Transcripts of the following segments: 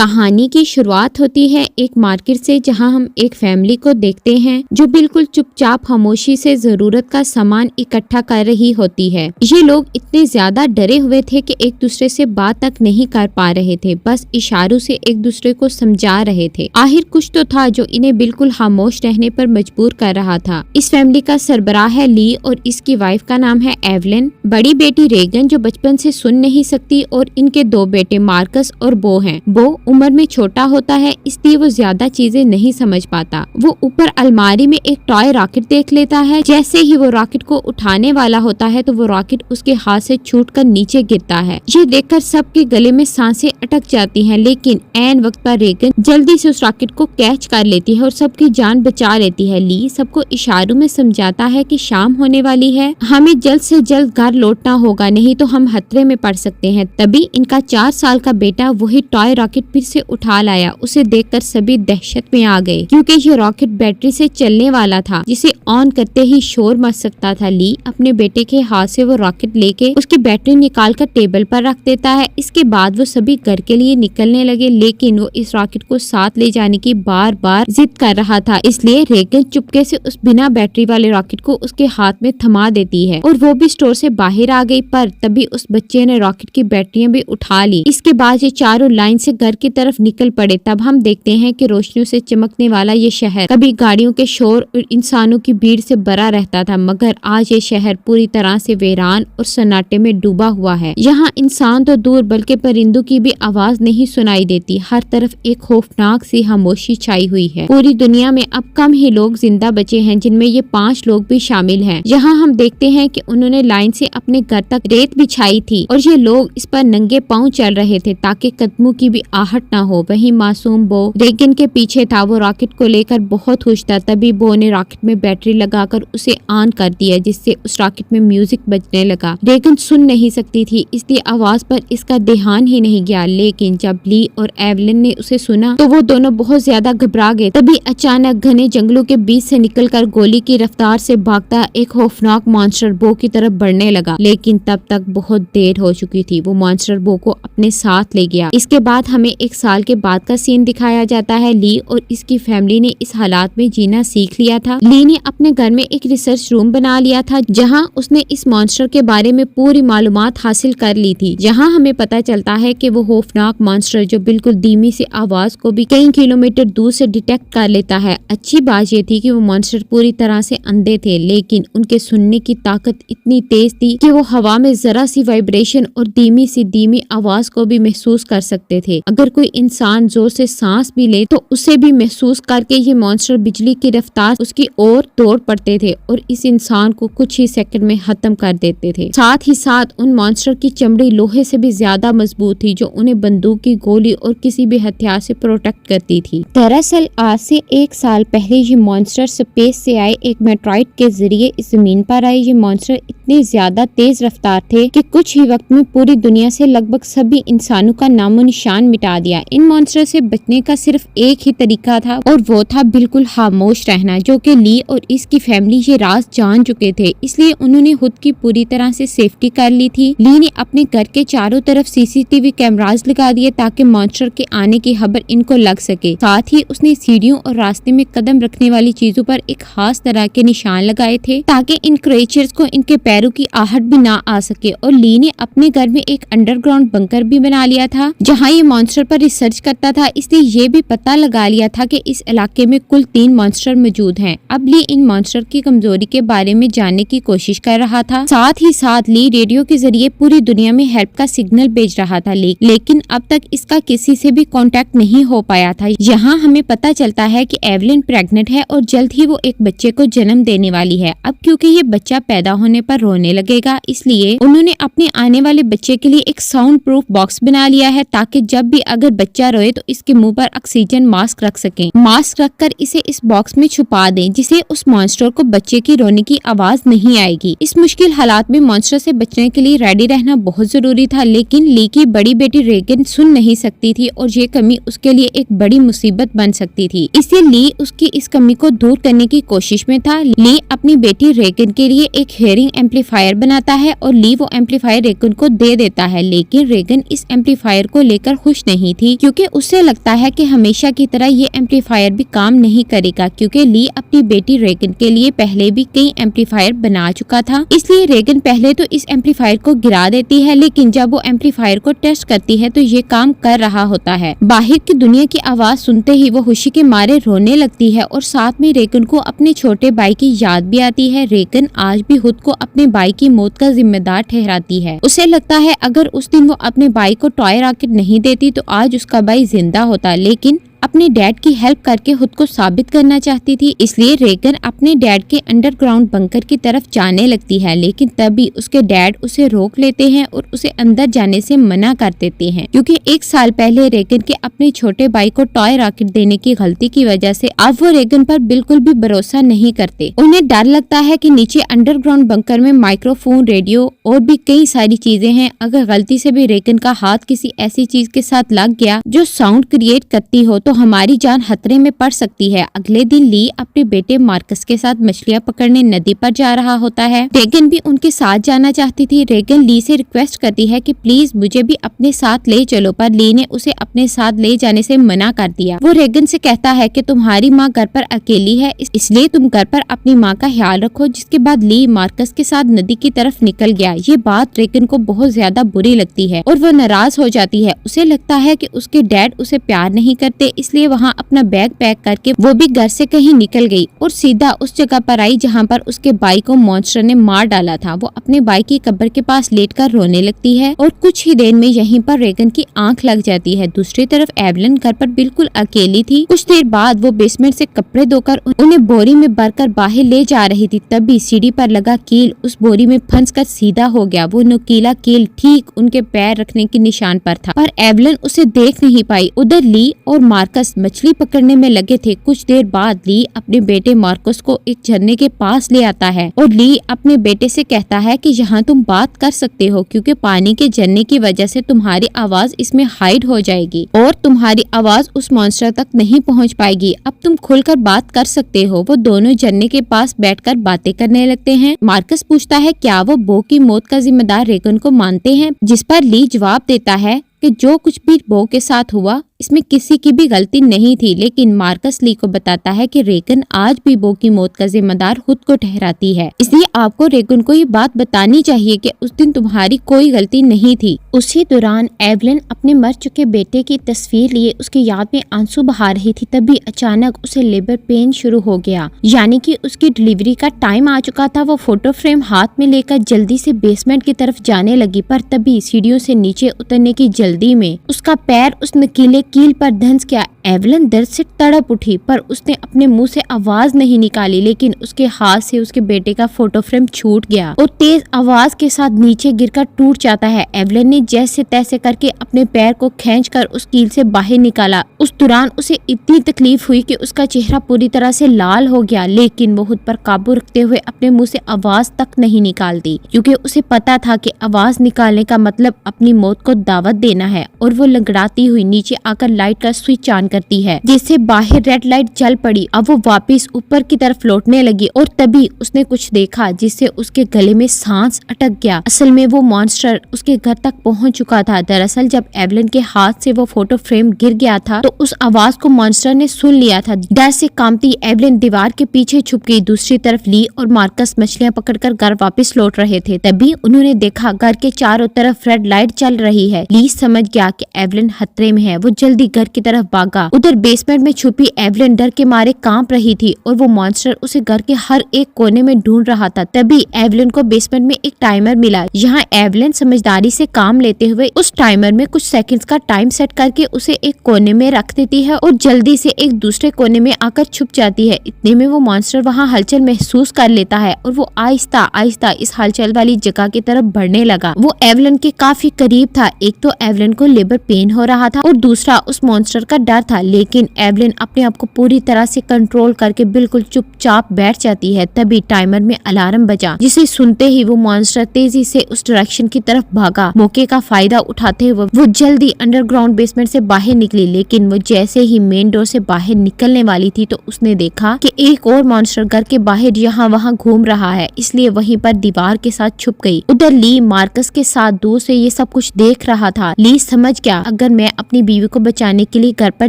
कहानी की शुरुआत होती है एक मार्केट से, जहां हम एक फैमिली को देखते हैं जो बिल्कुल चुपचाप खामोशी से जरूरत का सामान इकट्ठा कर रही होती है। ये लोग इतने ज्यादा डरे हुए थे कि एक दूसरे से बात तक नहीं कर पा रहे थे, बस इशारों से एक दूसरे को समझा रहे थे। आखिर कुछ तो था जो इन्हें बिल्कुल खामोश रहने पर मजबूर कर रहा था। इस फैमिली का सरबराह है ली और इसकी वाइफ का नाम है एवलिन। बड़ी बेटी रेगन जो बचपन से सुन नहीं सकती और इनके दो बेटे मार्कस और बो हैं। बो उम्र में छोटा होता है, इसलिए वो ज्यादा चीजें नहीं समझ पाता। वो ऊपर अलमारी में एक टॉय रॉकेट देख लेता है। जैसे ही वो रॉकेट को उठाने वाला होता है तो वो रॉकेट उसके हाथ से छूटकर नीचे गिरता है। ये देखकर सबके गले में सांसें अटक जाती हैं, लेकिन ऐन वक्त पर रेगन जल्दी से उस रॉकेट को कैच कर लेती है और सबकी जान बचा लेती है। ली सबको इशारों में समझाता है कि शाम होने वाली है, हमें जल्द से जल्द घर लौटना होगा, नहीं तो हम खतरे में पड़ सकते हैं। तभी इनका 4 साल का बेटा वही टॉय रॉकेट फिर से उठा लाया। उसे देखकर सभी दहशत में आ गए, क्योंकि ये रॉकेट बैटरी से चलने वाला था, जिसे ऑन करते ही शोर मच सकता था। ली अपने बेटे के हाथ से वो रॉकेट लेके उसकी बैटरी निकालकर टेबल पर रख देता है। इसके बाद वो सभी घर के लिए निकलने लगे, लेकिन वो इस रॉकेट को साथ ले जाने की बार बार जिद कर रहा था। इसलिए रेगन चुपके से उस बिना बैटरी वाले रॉकेट को उसके हाथ में थमा देती है और वो भी स्टोर से बाहर आ गई। पर तभी उस बच्चे ने रॉकेट की बैटरियां भी उठा ली। इसके बाद ये चारों लाइन से घर की तरफ निकल पड़े। तब हम देखते हैं कि रोशनियों से चमकने वाला ये शहर कभी गाड़ियों के शोर और इंसानों की भीड़ से भरा रहता था, मगर आज ये शहर पूरी तरह से वीरान और सन्नाटे में डूबा हुआ है। यहाँ इंसान तो दूर बल्कि परिंदों की भी आवाज नहीं सुनाई देती। हर तरफ एक खौफनाक सी खामोशी छाई हुई है। पूरी दुनिया में अब कम ही लोग जिंदा बचे हैं, जिनमें ये 5 लोग भी शामिल हैं। यहाँ हम देखते हैं कि उन्होंने लाइन से अपने घर तक रेत बिछाई थी और ये लोग इस पर नंगे पांव चल रहे थे ताकि कदमों की भी आहट न हो। वहीं मासूम बो रेगन के पीछे था। वो रॉकेट को लेकर बहुत खुश था। तभी बो ने रॉकेट में बैटरी लगाकर उसे ऑन कर दिया, जिससे उस रॉकेट में म्यूजिक बजने लगा। रेगन सुन नहीं सकती थी, इसलिए आवाज पर इसका ध्यान ही नहीं गया। लेकिन जब ली और एवलिन ने उसे सुना तो वो दोनों बहुत ज्यादा घबरा गए। तभी अचानक घने जंगलों के बीच से निकलकर गोली की रफ्तार से भागता एक खौफनाक मॉन्स्टर बो की तरफ बढ़ने लगा। लेकिन तब तक बहुत देर हो चुकी थी। वो मॉन्स्टर बो को अपने साथ ले गया। इसके बाद हमें 1 साल के बाद का सीन दिखाया जाता है। ली और इसकी फैमिली ने इस हालात में जीना सीख लिया था। ली ने अपने घर में एक रिसर्च रूम बना लिया था, जहां उसने इस मॉन्स्टर के बारे में पूरी मालूमात हासिल कर ली थी। जहां हमें पता चलता है कि वो खौफनाक मॉन्स्टर जो बिल्कुल धीमी से आवाज को भी कई किलोमीटर दूर से डिटेक्ट कर लेता है। अच्छी बात ये थी कि वो मॉन्स्टर पूरी तरह से अंधे थे, लेकिन उनके सुनने की ताकत इतनी तेज थी कि वो हवा में जरा सी वाइब्रेशन और धीमी आवाज को भी महसूस कर सकते थे। अगर कोई इंसान जोर से सांस भी ले तो उसे भी महसूस करके ये मॉन्स्टर बिजली की रफ्तार उसकी ओर दौड़ पड़ते थे और इस इंसान को कुछ ही सेकंड में खत्म कर देते थे। साथ ही साथ उन मॉन्स्टर की चमड़ी लोहे से भी ज्यादा मजबूत थी, जो उन्हें बंदूक की गोली और किसी भी हथियार से प्रोटेक्ट करती थी। दरअसल आज से 1 साल पहले ये मॉन्स्टर स्पेस से आए एक मेट्रॉइड के जरिए इस जमीन पर आए। ये मॉन्स्टर इतने ज्यादा तेज रफ्तार थे कि कुछ ही वक्त में पूरी दुनिया से लगभग सभी इंसानों का नामो निशान मिटा दिया। इन मॉन्स्टर से बचने का सिर्फ एक ही तरीका था और वो था बिल्कुल खामोश रहना, जो कि ली और इसकी फैमिली ये राज जान चुके थे। इसलिए उन्होंने खुद की पूरी तरह से सेफ्टी कर ली थी। ली ने अपने घर के चारों तरफ सीसीटीवी कैमरास लगा दिए ताकि मॉन्स्टर के आने की खबर इनको लग सके। साथ ही उसने सीढ़ियों और रास्ते में कदम रखने वाली चीजों पर एक खास तरह के निशान लगाए थे ताकि इन क्रिएचर्स को इनके पैरों की आहट भी ना आ सके। और ली ने अपने घर में एक अंडरग्राउंड बंकर भी बना लिया था, जहाँ ये मॉन्स्टर पर रिसर्च करता था। इसलिए ये भी पता लगा लिया था कि इस इलाके में कुल 3 मॉन्स्टर मौजूद हैं। अब ली इन मॉन्स्टर की कमजोरी के बारे में जानने की कोशिश कर रहा था। साथ ही साथ ली रेडियो के जरिए पूरी दुनिया में हेल्प का सिग्नल भेज रहा था, लेकिन अब तक इसका किसी से भी कांटेक्ट नहीं हो पाया था। यहाँ हमें पता चलता है कि एवलिन प्रेग्नेंट है और जल्द ही वो एक बच्चे को जन्म देने वाली है। अब क्योंकि ये बच्चा पैदा होने पर रोने लगेगा, इसलिए उन्होंने अपने आने वाले बच्चे के लिए एक साउंड प्रूफ बॉक्स बना लिया है ताकि जब भी अगर बच्चा रोए तो इसके मुंह पर ऑक्सीजन मास्क रख सकें। मास्क रखकर इसे इस बॉक्स में छुपा दें, जिसे उस मॉन्स्टर को बच्चे की रोने की आवाज नहीं आएगी। इस मुश्किल हालात में मॉन्स्टर से बचने के लिए रेडी रहना बहुत जरूरी था, लेकिन ली की बड़ी बेटी रेगन सुन नहीं सकती थी और ये कमी उसके लिए एक बड़ी मुसीबत बन सकती थी। इसलिए ली उसकी इस कमी को दूर करने की कोशिश में था। ली अपनी बेटी रेगन के लिए एक हेयरिंग एम्पलीफायर बनाता है और ली वो एम्पलीफायर रेगन को दे देता है, लेकिन रेगन इस एम्पलीफायर को लेकर खुश नहीं नहीं थी, क्योंकि उसे लगता है कि हमेशा की तरह ये एम्पलीफायर भी काम नहीं करेगा, क्योंकि ली अपनी बेटी रेगन के लिए पहले भी कई एम्पलीफायर बना चुका था। इसलिए रेगन पहले तो इस एम्पलीफायर को गिरा देती है, लेकिन जब वो एम्पलीफायर को टेस्ट करती है तो ये काम कर रहा होता है। बाहर की दुनिया की आवाज सुनते ही वो खुशी के मारे रोने लगती है और साथ में रेगन को अपने छोटे भाई की याद भी आती है। रेगन आज भी खुद को अपने भाई की मौत का जिम्मेदार ठहराती है। उसे लगता है अगर उस दिन वो अपने भाई को टॉय रॉकेट नहीं देती तो आज उसका भाई जिंदा होता, लेकिन अपने डैड की हेल्प करके खुद को साबित करना चाहती थी। इसलिए रेगन अपने डैड के अंडरग्राउंड बंकर की तरफ जाने लगती है, लेकिन तभी उसके डैड उसे रोक लेते हैं और उसे अंदर जाने से मना कर देते हैं, क्योंकि 1 साल पहले रेगन के अपने छोटे भाई को टॉय रॉकेट देने की गलती की वजह से अब वो रेगन पर बिल्कुल भी भरोसा नहीं करते। उन्हें डर लगता है कि नीचे अंडरग्राउंड बंकर में माइक्रोफोन, रेडियो और भी कई सारी चीजें हैं। अगर गलती से भी रेगन का हाथ किसी ऐसी चीज के साथ लग गया जो साउंड क्रिएट करती हो तो हमारी जान खतरे में पड़ सकती है। अगले दिन ली अपने बेटे मार्कस के साथ मछलियां पकड़ने नदी पर जा रहा होता है। रेगन भी उनके साथ जाना चाहती थी। रेगन ली से रिक्वेस्ट करती है कि प्लीज मुझे भी अपने साथ ले चलो, पर ली ने उसे अपने साथ ले जाने से मना कर दिया। वो रेगन से कहता है कि तुम्हारी माँ घर पर अकेली है, इसलिए तुम घर पर अपनी माँ का ख्याल रखो। जिसके बाद ली मार्कस के साथ नदी की तरफ निकल गया। ये बात रेगन को बहुत ज्यादा बुरी लगती है और वो नाराज हो जाती है। उसे लगता है कि उसके डैड उसे प्यार नहीं करते, इसलिए वहाँ अपना बैग पैक करके वो भी घर से कहीं निकल गई और सीधा उस जगह पर आई जहाँ पर उसके भाई को मॉन्स्टर ने मार डाला था। वो अपने भाई की कब्र के पास लेटकर रोने लगती है और कुछ ही देर में यहीं पर रेगन की आंख लग जाती है। दूसरी तरफ एवलिन घर पर बिल्कुल अकेली थी। कुछ देर बाद वो बेसमेंट से कपड़े धोकर उन्हें बोरी में भरकर बाहर ले जा रही थी, तभी सीढ़ी पर लगा कील उस बोरी में फंसकर सीधा हो गया। वो नुकीला कील ठीक उनके पैर रखने के निशान पर था, पर एवलिन उसे देख नहीं पाई। उधर ली और मार्कस मछली पकड़ने में लगे थे। कुछ देर बाद ली अपने बेटे मार्कस को एक झरने के पास ले आता है और ली अपने बेटे से कहता है कि यहाँ तुम बात कर सकते हो, क्योंकि पानी के झरने की वजह से तुम्हारी आवाज इसमें हाइड हो जाएगी और तुम्हारी आवाज उस मॉन्स्टर तक नहीं पहुँच पाएगी। अब तुम खुलकर बात कर सकते हो। वो दोनों झरने के पास बैठकर बातें करने लगते हैं। मार्कस पूछता है क्या वो बो की मौत का जिम्मेदार रेगन को मानते हैं, जिस पर ली जवाब देता है कि जो कुछ भी बो के साथ हुआ इसमें किसी की भी गलती नहीं थी। लेकिन मार्कस ली को बताता है कि रेगन आज भी बो की मौत का जिम्मेदार खुद को ठहराती है, इसलिए आपको रेगन को ये बात बतानी चाहिए कि उस दिन तुम्हारी कोई गलती नहीं थी। उसी दौरान एवलिन अपने मर चुके बेटे की तस्वीर लिए उसकी याद में आंसू बहा रही थी, तभी अचानक उसे लेबर पेन शुरू हो गया, यानी कि उसकी डिलीवरी का टाइम आ चुका था। वो फोटो फ्रेम हाथ में लेकर जल्दी से बेसमेंट की तरफ जाने लगी, पर तभी सीढ़ियों से नीचे उतरने की जल्दी में उसका पैर उस नुकीले कील पर धंस गया। एवलिन दर्द से तड़प उठी, पर उसने अपने मुंह से आवाज नहीं निकाली, लेकिन उसके हाथ से उसके बेटे का फोटो फ्रेम छूट गया और तेज आवाज के साथ नीचे गिरकर टूट जाता है। एवलिन ने जैसे तैसे करके अपने पैर को खींचकर उस कील से बाहर निकाला। उस दौरान उसे इतनी तकलीफ हुई कि उसका चेहरा पूरी तरह से लाल हो गया, लेकिन वो खुद पर काबू रखते हुए अपने मुंह से आवाज तक नहीं निकालती, क्योंकि उसे पता था कि आवाज निकालने का मतलब अपनी मौत को दावत देना है। और वो लंगड़ाती हुई नीचे आकर लाइट का स्विच ऑन करती है, जिससे बाहर रेड लाइट जल पड़ी। अब वो वापस ऊपर की तरफ लौटने लगी और तभी उसने कुछ देखा जिससे उसके गले में सांस अटक गया। असल में वो मॉन्स्टर उसके घर तक पहुंच चुका था। दरअसल जब एवलिन के हाथ से वो फोटो फ्रेम गिर गया था तो उस आवाज को मॉन्स्टर ने सुन लिया था। डर से कांपती एवलिन दीवार के पीछे छुप गई। दूसरी तरफ ली और मार्कस मछलियां पकड़कर घर वापस लौट रहे थे, तभी उन्होंने देखा घर के चारों तरफ रेड लाइट चल रही है। ली समझ गया कि एवलिन खतरे में है। वो जल्दी घर की तरफ भागा। उधर बेसमेंट में छुपी एवलिन डर के मारे कांप रही थी और वो मॉन्स्टर उसे घर के हर एक कोने में ढूंढ रहा था। तभी एवलिन को बेसमेंट में एक टाइमर मिला। यहाँ एवलिन समझदारी से काम लेते हुए उस टाइमर में कुछ सेकंड्स का टाइम सेट करके उसे एक कोने में रख देती है और जल्दी से एक दूसरे कोने में आकर छुप जाती है। इतने में वो मॉन्स्टर वहाँ हलचल महसूस कर लेता है और वो आहिस्ता आहिस्ता इस हलचल वाली जगह की तरफ बढ़ने लगा। वो एवलिन के काफी करीब था। एक तो एवलिन को लेबर पेन हो रहा था और दूसरा उस मॉन्स्टर का डर था, लेकिन एवलिन अपने आप को पूरी तरह से कंट्रोल करके बिल्कुल चुपचाप बैठ जाती है। तभी टाइमर में अलार्म बजा, जिसे सुनते ही वो मॉन्स्टर तेजी से उस डायरेक्शन की तरफ भागा। मौके का फायदा उठाते हुए वो जल्दी अंडरग्राउंड बेसमेंट से बाहर निकली, लेकिन वो जैसे ही मेन डोर से बाहर निकलने वाली थी तो उसने देखा कि एक और मॉन्स्टर घर के बाहर यहाँ वहाँ घूम रहा है, इसलिए वहीं पर दीवार के साथ छुप गई। उधर ली मार्कस के साथ दूर से ये सब कुछ देख रहा था। ली समझ गया, अगर मैं अपनी बीवी को बचाने के लिए घर पर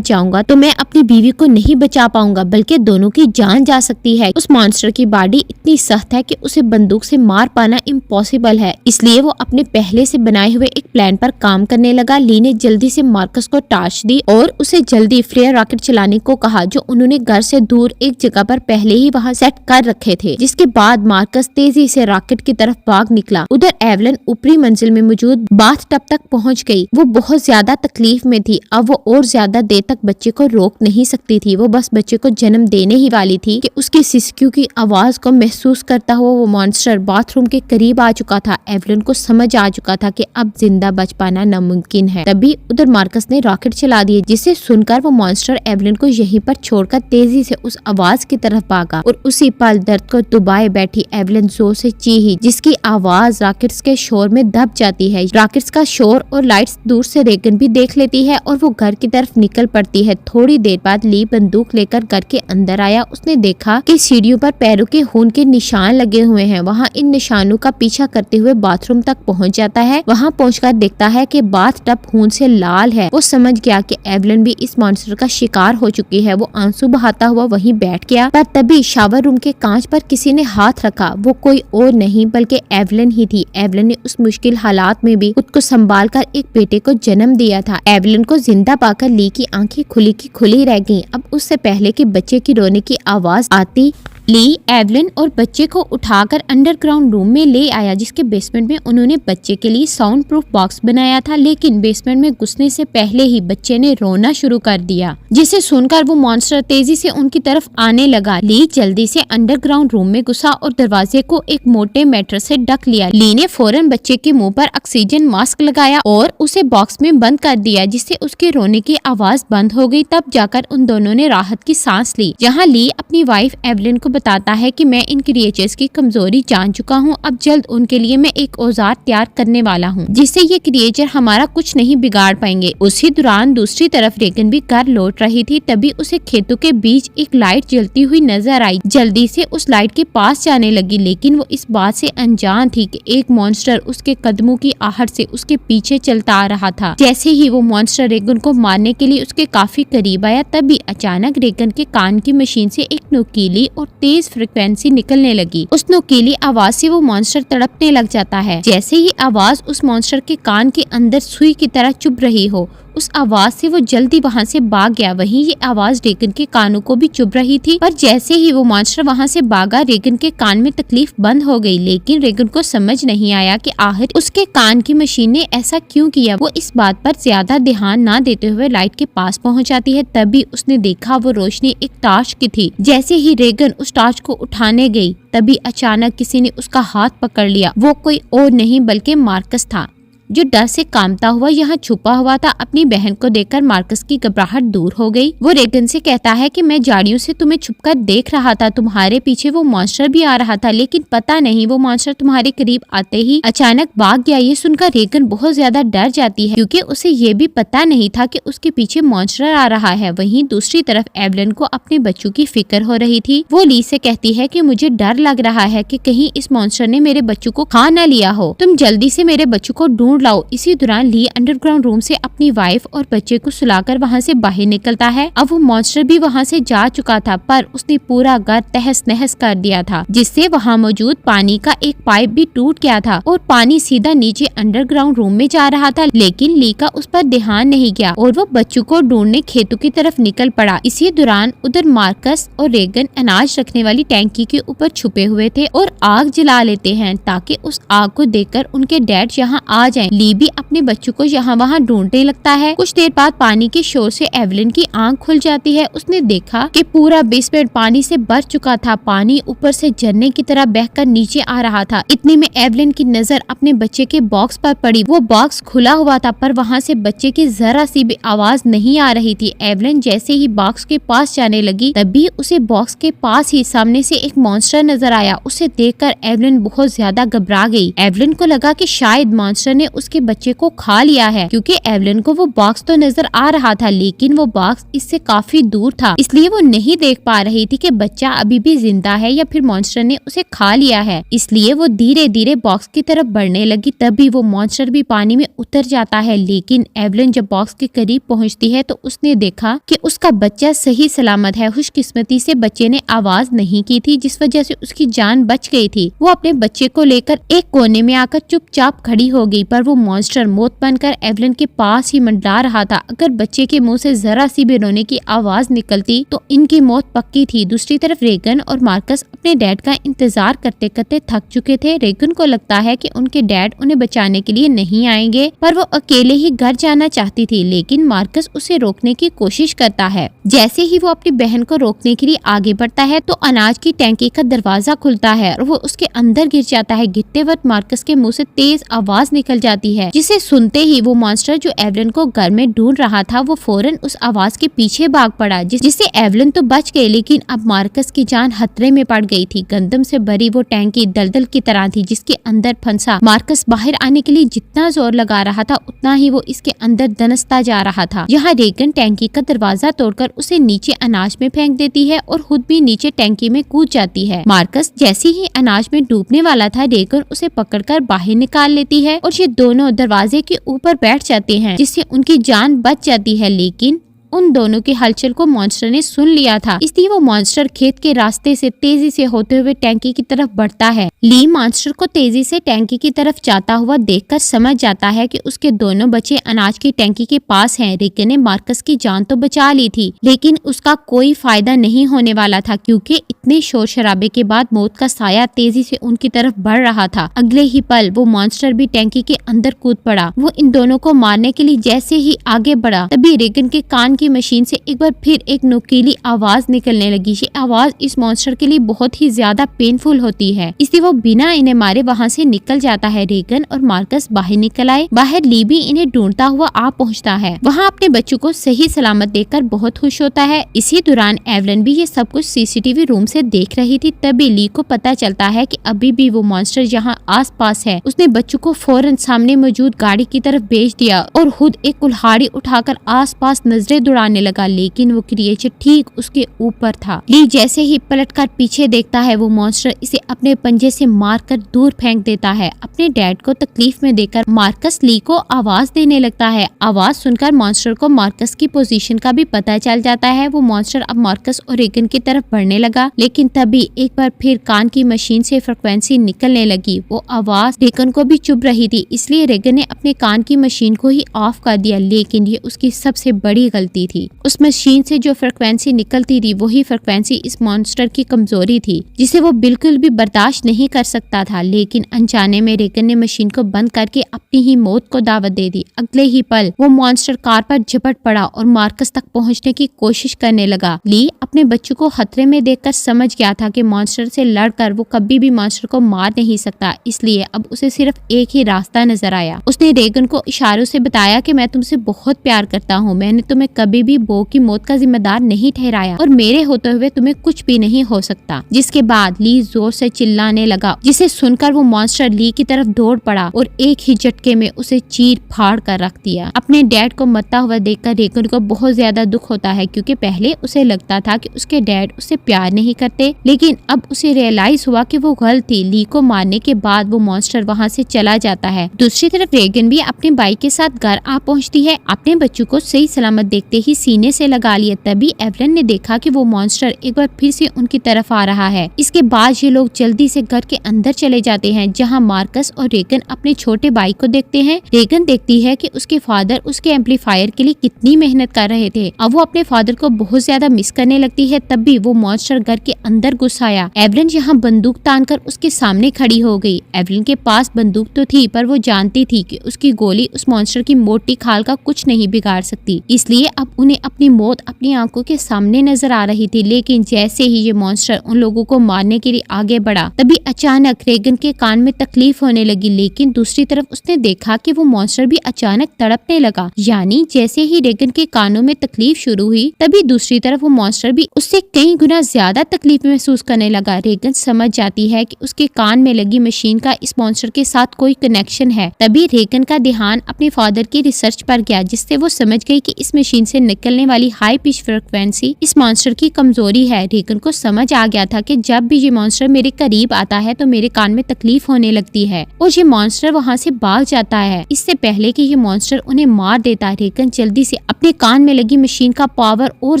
जाऊंगा तो मैं अपनी बीवी को नहीं बचा पाऊंगा, बल्कि दोनों की जान जा सकती है। उस मॉन्स्टर की बॉडी इतनी सख्त है कि उसे बंदूक से मार पाना इम्पॉसिबल है, इसलिए वो अपने पहले से बनाए हुए एक प्लान पर काम करने लगा। ली ने जल्दी से मार्कस को टार्च दी और उसे जल्दी फ्लेयर रॉकेट चलाने को कहा, जो उन्होंने घर से दूर एक जगह पर पहले ही वहाँ सेट कर रखे थे। जिसके बाद मार्कस तेजी से रॉकेट की तरफ भाग निकला। उधर एवलिन ऊपरी मंजिल में मौजूद बाथटब तक पहुँच गई। वो बहुत ज्यादा तकलीफ में थी। अब वो और ज्यादा देर तक बच्चे को रोक नहीं सकती थी। वो बस बच्चे को जन्म देने ही वाली थी कि उसकी सिसकियों की आवाज को महसूस करता हुआ वो मॉन्स्टर बाथरूम के करीब आ चुका था। एवलिन को समझ आ चुका था कि अब जिंदा बच पाना नामुमकिन है। तभी उधर मार्कस ने रॉकेट चला दिए, जिसे सुनकर वो मॉन्स्टर एवलिन को यहीं पर छोड़कर तेजी से उस आवाज की तरफ भागा और उसी पल दर्द को दबाए बैठी एवलिन जोर से चीखी, जिसकी आवाज रॉकेट्स के शोर में दब जाती है। रॉकेट्स का शोर और लाइट्स दूर से रेगन भी देख लेती है और वो घर की तरफ निकल पड़ती है। थोड़ी देर बाद ली बंदूक लेकर घर के अंदर आया। उसने देखा कि सीढ़ियों पर पैरों के खून के निशान लगे हुए हैं। वहाँ इन निशानों का पीछा करते हुए बाथरूम तक पहुँच जाता है। वहाँ पहुँचकर देखता है कि बाथटब खून से लाल है। वो समझ गया कि एवलिन भी इस मॉन्स्टर का शिकार हो चुकी है। वो आंसू बहाता हुआ वहीं बैठ गया, पर तभी शावर रूम के कांच पर किसी ने हाथ रखा। वो कोई और नहीं बल्कि एवलिन ही थी। एवलिन ने उस मुश्किल हालात में भी खुद को संभाल कर एक बेटे को जन्म दिया था। एवलिन को जिंदा पाकर ली की आंखें खुली की खुली रह गईं। अब उससे पहले कि बच्चे की रोने की आवाज आती, ली एवलिन और बच्चे को उठाकर अंडरग्राउंड रूम में ले आया, जिसके बेसमेंट में उन्होंने बच्चे के लिए साउंड प्रूफ बॉक्स बनाया था। लेकिन बेसमेंट में घुसने से पहले ही बच्चे ने रोना शुरू कर दिया, जिसे सुनकर वो मॉन्स्टर तेजी से उनकी तरफ आने लगा। ली जल्दी से अंडरग्राउंड रूम में घुसा और दरवाजे को एक मोटे मैट्रेस से ढक लिया। ली ने फौरन बच्चे के मुंह पर ऑक्सीजन मास्क लगाया और उसे बॉक्स में बंद कर दिया, जिससे उसके रोने की आवाज बंद हो गई। तब जाकर उन दोनों ने राहत की सांस ली, जहाँ ली अपनी वाइफ एवलिन को बताता है कि मैं इन क्रिएचर्स की कमजोरी जान चुका हूँ। अब जल्द उनके लिए मैं एक औजार तैयार करने वाला हूँ, जिससे ये क्रिएचर हमारा कुछ नहीं बिगाड़ पाएंगे। उसी दौरान दूसरी तरफ रेगन भी घर लौट रही थी। तभी उसे खेतों के बीच एक लाइट जलती हुई नजर आई। जल्दी से उस लाइट के पास जाने लगी, लेकिन वो इस बात से अनजान थी कि एक मॉन्स्टर उसके कदमों की आहट से उसके पीछे चलता आ रहा था। जैसे ही वो मॉन्स्टर रेगन को मारने के लिए उसके काफी करीब आया, तभी अचानक रेगन के कान की मशीन से एक नुकीली और तेज फ्रिक्वेंसी निकलने लगी। उस नुकीली आवाज से वो मॉन्स्टर तड़पने लग जाता है। जैसे ही आवाज उस मॉन्स्टर के कान के अंदर सुई की तरह चुभ रही हो, उस आवाज से वो जल्दी वहाँ से भाग गया। वहीं ये आवाज रेगन के कानों को भी चुभ रही थी, पर जैसे ही वो मॉन्स्टर वहाँ से भागा, रेगन के कान में तकलीफ बंद हो गई। लेकिन रेगन को समझ नहीं आया कि आखिर उसके कान की मशीन ने ऐसा क्यों किया। वो इस बात पर ज्यादा ध्यान न देते हुए लाइट के पास पहुँच जाती है। तभी उसने देखा वो रोशनी एक टॉर्च की थी। जैसे ही रेगन उस टॉर्च को उठाने गई, तभी अचानक किसी ने उसका हाथ पकड़ लिया। वो कोई और नहीं बल्कि मार्कस था, जो डर से कांपता हुआ यहाँ छुपा हुआ था। अपनी बहन को देखकर मार्कस की घबराहट दूर हो गई। वो रेगन से कहता है कि मैं झाड़ियों से तुम्हें छुपकर देख रहा था, तुम्हारे पीछे वो मॉन्स्टर भी आ रहा था, लेकिन पता नहीं वो मॉन्स्टर तुम्हारे करीब आते ही अचानक भाग गया। ये सुनकर रेगन बहुत ज्यादा डर जाती है, क्योंकि उसे ये भी पता नहीं था कि उसके पीछे मॉन्स्टर आ रहा है। वहीं दूसरी तरफ एवलिन को अपने बच्चों की फिक्र हो रही थी। वो ली से कहती है कि मुझे डर लग रहा है कि कहीं इस मॉन्स्टर ने मेरे बच्चों को खा न लिया हो, तुम जल्दी से मेरे बच्चों को ढूंढ लाओ। इसी दौरान ली अंडरग्राउंड रूम से अपनी वाइफ और बच्चे को सुलाकर वहाँ से बाहर निकलता है। अब वो मॉन्स्टर भी वहाँ से जा चुका था, पर उसने पूरा घर तहस नहस कर दिया था, जिससे वहाँ मौजूद पानी का एक पाइप भी टूट गया था और पानी सीधा नीचे अंडरग्राउंड रूम में जा रहा था। लेकिन ली का उस पर ध्यान नहीं गया और वो बच्चों को ढूंढने खेतों की तरफ निकल पड़ा। इसी दौरान उधर मार्कस और रेगन अनाज रखने वाली टैंकी के ऊपर छुपे हुए थे और आग जला लेते हैं, ताकि उस आग को देखकर उनके डैड यहाँ आ जाएं। ली भी अपने बच्चों को यहाँ वहाँ ढूंढने लगता है। कुछ देर बाद पानी के शोर से एवलिन की आंख खुल जाती है। उसने देखा कि पूरा बेसमेंट पानी से भर चुका था। पानी ऊपर से झरने की तरह बहकर नीचे आ रहा था। इतने में एवलिन की नजर अपने बच्चे के बॉक्स पर पड़ी। वो बॉक्स खुला हुआ था पर वहाँ से बच्चे की जरा सी भी आवाज नहीं आ रही थी। एवलिन जैसे ही बॉक्स के पास जाने लगी तभी उसे बॉक्स के पास ही सामने से एक मॉन्स्टर नजर आया। उसे देखकर एवलिन बहुत ज्यादा घबरा गई। एवलिन को लगा कि शायद मॉन्स्टर ने उसके बच्चे को खा लिया है, क्योंकि एवलिन को वो बॉक्स तो नजर आ रहा था लेकिन वो बॉक्स इससे काफी दूर था, इसलिए वो नहीं देख पा रही थी कि बच्चा अभी भी जिंदा है या फिर मॉन्स्टर ने उसे खा लिया है। इसलिए वो धीरे धीरे बॉक्स की तरफ बढ़ने लगी। तभी वो मॉन्स्टर भी पानी में उतर जाता है। लेकिन एवलिन जब बॉक्स के करीब पहुंचती है तो उसने देखा कि उसका बच्चा सही सलामत है। खुशकिस्मती से बच्चे ने आवाज नहीं की थी, जिस वजह से उसकी जान बच गई थी। वो अपने बच्चे को लेकर एक कोने में आकर चुपचाप खड़ी हो गई, पर वो मॉन्स्टर मौत बनकर एवलिन के पास ही मंडरा रहा था। अगर बच्चे के मुंह से जरा सी भी रोने की आवाज निकलती तो इनकी मौत पक्की थी। दूसरी तरफ रेगन और मार्कस अपने डैड का इंतजार करते करते थक चुके थे। रेगन को लगता है कि उनके डैड उन्हें बचाने के लिए नहीं आएंगे, पर वो अकेले ही घर जाना चाहती थी। लेकिन मार्कस उसे रोकने की कोशिश करता है। जैसे ही वो अपनी बहन को रोकने के लिए आगे बढ़ता है तो अनाज की टैंकी का दरवाजा खुलता है और वो उसके अंदर गिर जाता है। गिरते वक्त मार्कस के मुंह से तेज आवाज निकल जाती है, जिसे सुनते ही वो मॉन्स्टर जो एवलिन को घर में ढूंढ रहा था वो फौरन उस आवाज के पीछे भाग पड़ा, जिससे एवलिन तो बच गई लेकिन अब मार्कस की जान खतरे में पड़ गई थी। गंदम से भरी वो टैंकी दलदल की तरह थी, जिसके अंदर फंसा मार्कस बाहर आने के लिए जितना जोर लगा रहा था उतना ही वो इसके अंदर दनसता जा रहा था। यहाँ रेगन टैंकी का दरवाजा तोड़कर उसे नीचे अनाज में फेंक देती है और खुद भी नीचे टैंकी में कूद जाती है। मार्कस जैसे ही अनाज में डूबने वाला था, रेगन उसे पकड़कर बाहर निकाल लेती है और ये दोनों दरवाजे के ऊपर बैठ जाते हैं, जिससे उनकी जान बच जाती है। लेकिन उन दोनों की हलचल को मॉन्स्टर ने सुन लिया था, इसलिए वो मॉन्स्टर खेत के रास्ते से तेजी से होते हुए टैंकी की तरफ बढ़ता है। ली मॉन्स्टर को तेजी से टैंकी की तरफ जाता हुआ देखकर समझ जाता है कि उसके दोनों बच्चे अनाज की टैंकी के पास हैं। रेगन ने मार्कस की जान तो बचा ली थी, लेकिन उसका कोई फायदा नहीं होने वाला था, क्योंकि इतने शोर शराबे के बाद मौत का साया तेजी से उनकी तरफ बढ़ रहा था। अगले ही पल वो मॉन्स्टर भी टैंकी के अंदर कूद पड़ा। वो इन दोनों को मारने के लिए जैसे ही आगे बढ़ा तभी रेगन के कान की मशीन से एक बार फिर एक नुकीली आवाज निकलने लगी। ये आवाज इस मॉन्स्टर के लिए बहुत ही ज्यादा पेनफुल होती है, इसलिए वो बिना इन्हें मारे वहाँ से निकल जाता है। रेगन और मार्कस बाहर निकल आए। बाहर ली भी इन्हें ढूंढता हुआ आ पहुँचता है। वहाँ अपने बच्चों को सही सलामत देखकर बहुत खुश होता है। इसी दौरान एवलिन भी ये सब कुछ सीसीटीवी रूम से देख रही थी। तभी ली को पता चलता है कि अभी भी वो मॉन्स्टर यहाँ आस पास है। उसने बच्चों को फौरन सामने मौजूद गाड़ी की तरफ भेज दिया और खुद एक कुल्हाड़ी उठाकर आस पास नजरें दौड़ाने लगा, लेकिन वो क्रिएचर ठीक उसके ऊपर था। ली जैसे ही पलटकर पीछे देखता है वो मॉन्स्टर इसे अपने पंजे से मारकर दूर फेंक देता है। अपने डैड को तकलीफ में देकर मार्कस ली को आवाज देने लगता है। आवाज सुनकर मॉन्स्टर को मार्कस की पोजीशन का भी पता चल जाता है। वो मॉन्स्टर अब मार्कस और रेगन की तरफ बढ़ने लगा, लेकिन तभी एक बार फिर कान की मशीन से फ्रिक्वेंसी निकलने लगी। वो आवाज रेगन को भी चुभ रही थी, इसलिए रेगन ने अपने कान की मशीन को ही ऑफ कर दिया, लेकिन ये उसकी सबसे बड़ी गलती थी। उस मशीन से जो फ्रिक्वेंसी निकलती थी वही फ्रिक्वेंसी इस मॉन्स्टर की कमजोरी थी, जिसे वो बिल्कुल भी बर्दाश्त नहीं कर सकता था। लेकिन अनजाने में रेगन ने मशीन को बंद करके अपनी ही मौत को दावत दे दी। अगले ही पल वो मॉन्स्टर कार पर झपट पड़ा और मार्कस तक पहुंचने की कोशिश करने लगा। ली अपने बच्चों को खतरे में देखकर समझ गया था कि मॉन्स्टर से लड़कर वो कभी भी मॉन्स्टर को मार नहीं सकता, इसलिए अब उसे सिर्फ एक ही रास्ता नजर आया। उसने रेगन को इशारों से बताया कि मैं तुमसे बहुत प्यार करता हूँ, मैंने तुम्हें कभी भी बो की मौत का जिम्मेदार नहीं ठहराया और मेरे होते हुए तुम्हें कुछ भी नहीं हो सकता। जिसके बाद ली जोर से चिल्लाने लगा, जिसे सुनकर वो मॉन्स्टर ली की तरफ दौड़ पड़ा और एक ही झटके में उसे चीर फाड़ कर रख दिया। अपने डैड को मरता हुआ देखकर रेगन को बहुत ज्यादा दुख होता है, क्योंकि पहले उसे लगता था कि उसके डैड उसे प्यार नहीं करते, लेकिन अब उसे रियलाइज हुआ कि वो गलत थी। ली को मारने के बाद वो मॉन्स्टर वहाँ से चला जाता है। दूसरी तरफ रेगन भी अपने भाई के साथ घर आ पहुँचती है। अपने बच्चों को सही सलामत देखते ही सीने से लगा लिया। तभी एवलन ने देखा कि वो मॉन्स्टर एक बार फिर से उनकी तरफ आ रहा है। इसके बाद ये लोग जल्दी से घर के अंदर चले जाते हैं, जहाँ मार्कस और रेगन अपने छोटे भाई को देखते हैं। रेगन देखती है कि उसके फादर उसके एम्पलीफायर के लिए कितनी मेहनत कर रहे थे। अब वो अपने फादर को बहुत ज्यादा मिस करने लगती है। तब भी वो मॉन्स्टर घर के अंदर घुस आया। एवलन यहाँ बंदूक तानकर उसके सामने खड़ी हो गई। एवलन के पास बंदूक तो थी, पर वो जानती थी कि उसकी गोली उस मॉन्स्टर की मोटी खाल का कुछ नहीं बिगाड़ सकती। इसलिए अब उन्हें अपनी मौत अपनी आंखों के सामने नजर आ रही थी। लेकिन जैसे ही ये मॉन्स्टर उन लोगों को मारने के लिए आगे बढ़ा, तभी अचानक रेगन के कान में तकलीफ होने लगी। लेकिन दूसरी तरफ उसने देखा कि वो मॉन्स्टर भी अचानक तड़पने लगा। यानी जैसे ही रेगन के कानों में तकलीफ शुरू हुई, तभी दूसरी तरफ वो मॉन्स्टर भी उससे कई गुना ज्यादा तकलीफ महसूस करने लगा। रेगन समझ जाती है कि उसके कान में लगी मशीन का इस मॉन्स्टर के साथ कोई कनेक्शन है। तभी रेगन का ध्यान अपने फादर की रिसर्च पर गया, जिससे वो समझ गई कि इस मशीन से निकलने वाली हाई पिच फ्रिक्वेंसी इस मॉन्स्टर की कमजोरी है। रेगन को समझ आ गया था कि जब भी ये मॉन्स्टर मेरे करीब आता है तो मेरे कान में तकलीफ होने लगती है और ये मॉन्स्टर वहाँ से भाग जाता है। इससे पहले कि ये मॉन्स्टर उन्हें मार देता, रेगन जल्दी से अपने कान में लगी मशीन का पावर और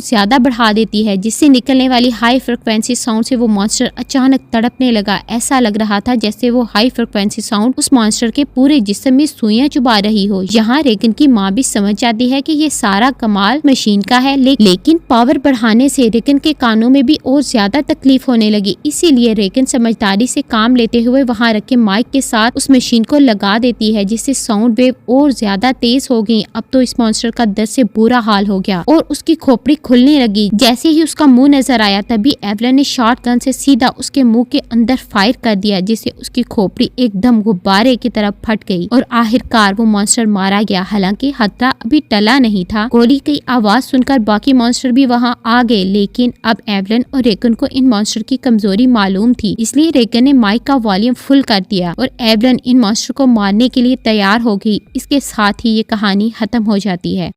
ज्यादा बढ़ा देती है, जिससे निकलने वाली हाई फ्रिक्वेंसी साउंड से वो मॉन्स्टर अचानक तड़पने लगा। ऐसा लग रहा था जैसे वो हाई फ्रिक्वेंसी साउंड उस मॉन्स्टर के पूरे जिस्म में सुइयां चुभा रही हो। यहाँ रेगन की माँ भी समझ जाती है कि ये सारा कमाल मशीन का है, लेकिन पावर बढ़ाने से रेगन के कानों में भी और ज्यादा तकलीफ होने लगी। इसीलिए रेगन समझदारी से काम लेते हुए वहाँ रखे माइक के साथ उस मशीन को लगा देती है, जिससे साउंड वेव और ज्यादा तेज हो गई। अब तो इस मॉन्स्टर का दर्द से बुरा हाल हो गया और उसकी खोपड़ी खुलने लगी। जैसे ही उसका मुंह नजर आया, तभी एवलन ने शॉटगन से सीधा उसके मुंह के अंदर फायर कर दिया, जिससे उसकी खोपड़ी एकदम गुब्बारे की तरफ फट गई और आखिरकार वो मॉन्स्टर मारा गया। हालांकि खतरा अभी टला नहीं था। गोली की आवाज सुनकर बाकी मॉन्स्टर भी वहां आ गए, लेकिन अब एवलन और रेगन को इन मॉन्स्टर की कमजोरी मालूम थी। इसलिए रेगन ने माइक का वॉल्यूम फुल कर दिया और एवलन इन मॉन्स्टर को मारने के लिए तैयार हो गई। इसके साथ ही ये कहानी खत्म हो जाती है।